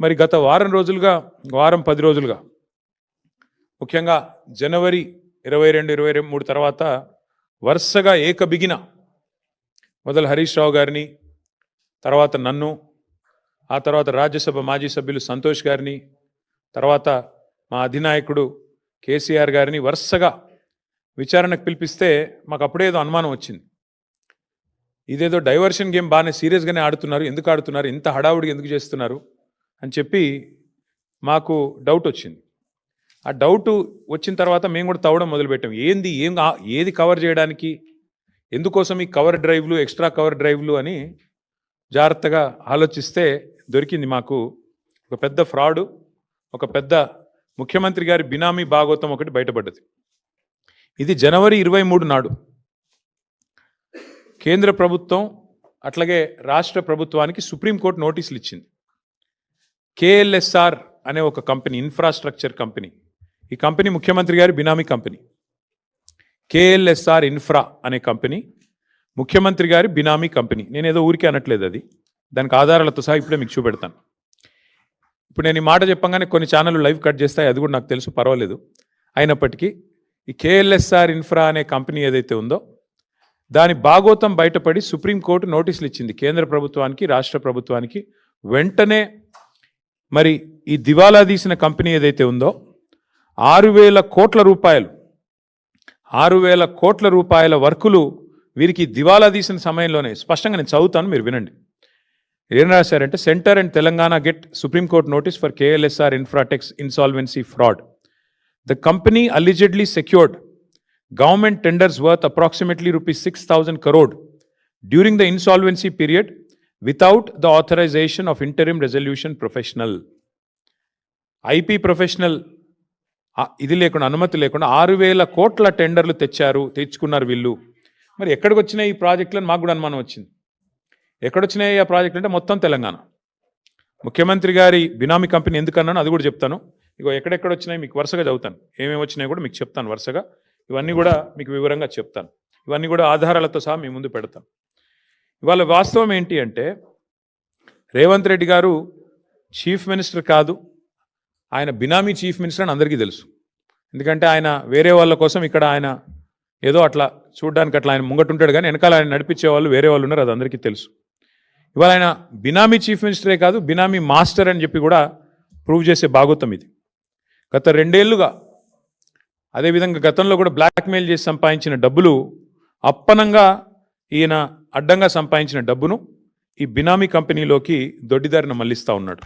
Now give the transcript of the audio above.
మరి గత వారం 10 రోజులుగా ముఖ్యంగా జనవరి 22, 23 తర్వాత వరుసగా ఏకబిగిన మొదలు హరీష్ రావు గారిని, తర్వాత నన్ను, ఆ తర్వాత రాజ్యసభ మాజీ సభ్యులు సంతోష్ గారిని, తర్వాత మా అధినాయకుడు కేసీఆర్ గారిని వరుసగా విచారణకు పిలిపిస్తే మాకు అప్పుడేదో అనుమానం వచ్చింది. ఇదేదో డైవర్షన్ గేమ్ బాగానే సీరియస్గానే ఆడుతున్నారు, ఎందుకు ఆడుతున్నారు, ఇంత హడావుడిగా ఎందుకు చేస్తున్నారు అని చెప్పి మాకు డౌట్ వచ్చింది. ఆ డౌట్ వచ్చిన తర్వాత మేము కూడా తవ్వడం మొదలుపెట్టాం. ఏది కవర్ చేయడానికి, ఎందుకోసం ఈ కవర్ డ్రైవ్లు, ఎక్స్ట్రా కవర్ డ్రైవ్లు అని జాగ్రత్తగా ఆలోచిస్తే దొరికింది మాకు ఒక పెద్ద ఫ్రాడు, ఒక పెద్ద ముఖ్యమంత్రి గారి బినామీ భాగోతం ఒకటి బయటపడ్డది. ఇది జనవరి 23 నాడు కేంద్ర ప్రభుత్వం అట్లాగే రాష్ట్ర ప్రభుత్వానికి సుప్రీంకోర్టు నోటీసులు ఇచ్చింది. KLSR అనే ఒక కంపెనీ, ఇన్ఫ్రాస్ట్రక్చర్ కంపెనీ, ఈ కంపెనీ ముఖ్యమంత్రి గారి బినామీ కంపెనీ. KLSR ఇన్ఫ్రా అనే కంపెనీ ముఖ్యమంత్రి గారి బినామీ కంపెనీ. నేనేదో ఊరికే అనట్లేదు, అది దానికి ఆధారాలతో సహా ఇప్పుడే మీకు చూపెడతాను. ఇప్పుడు నేను ఈ మాట చెప్పంగానే కొన్ని ఛానళ్ళు లైవ్ కట్ చేస్తాయి, అది కూడా నాకు తెలుసు, పర్వాలేదు. అయినప్పటికీ ఈ KLSR ఇన్ఫ్రా అనే కంపెనీ ఏదైతే ఉందో దాని భాగోతం బయటపడి సుప్రీంకోర్టు నోటీసులు ఇచ్చింది కేంద్ర ప్రభుత్వానికి, రాష్ట్ర ప్రభుత్వానికి. వెంటనే మరి ఈ దివాలా తీసిన కంపెనీ ఏదైతే ఉందో 6,000 కోట్ల రూపాయల వర్కులు వీరికి దివాలా తీసిన సమయంలోనే, స్పష్టంగా నేను చదువుతాను, మీరు వినండి. ఏం రాశారంటే, centre and Telangana get supreme court notice for KLSR Infratex insolvency fraud. The company allegedly secured government tenders worth approximately rupees 6,000 crore during the insolvency period without the authorization of interim resolution professional. IP professional ఇది లేకుండా, అనుమతి లేకుండా 6,000 కోట్ల టెండర్లు తెచ్చుకున్నారు వీళ్ళు. మరి ఎక్కడికి వచ్చినాయి ఈ ప్రాజెక్టులను మాకు కూడా అనుమానం వచ్చింది. ఎక్కడొచ్చినాయి ఆ ప్రాజెక్టులు అంటే మొత్తం తెలంగాణ. ముఖ్యమంత్రి గారి బినామీ కంపెనీ ఎందుకన్నాను అది కూడా చెప్తాను. ఇగో ఎక్కడెక్కడ వచ్చినాయి మీకు వరుసగా చదువుతాను, ఏమేమి వచ్చినాయి కూడా మీకు చెప్తాను వరుసగా. ఇవన్నీ కూడా మీకు వివరంగా చెప్తాను, ఇవన్నీ కూడా ఆధారాలతో సహా మీ ముందు పెడతాను. ఇవాళ వాస్తవం ఏంటి అంటే, రేవంత్ రెడ్డి గారు చీఫ్ మినిస్టర్ కాదు, ఆయన బినామీ చీఫ్ మినిస్టర్ అని అందరికీ తెలుసు. ఎందుకంటే ఆయన వేరే వాళ్ళ కోసం ఇక్కడ ఆయన ఏదో అట్లా చూడడానికి అట్లా ఆయన ముంగటుంటాడు, కానీ వెనకాల ఆయన నడిపించే వాళ్ళు వేరే వాళ్ళు ఉన్నారు, అది అందరికీ తెలుసు. ఇవాళ ఆయన బినామీ చీఫ్ మినిస్టరే కాదు, బినామీ మాస్టర్ అని చెప్పి కూడా ప్రూవ్ చేసే భాగోతం ఇది. గత 2 ఏళ్లుగా అదేవిధంగా గతంలో కూడా బ్లాక్మెయిల్ చేసి సంపాదించిన డబ్బులు, అప్పనంగా ఈయన అడ్డంగా సంపాదించిన డబ్బును ఈ బినామీ కంపెనీలోకి దొడ్డిదారిన మళ్లిస్తూ ఉన్నాడు.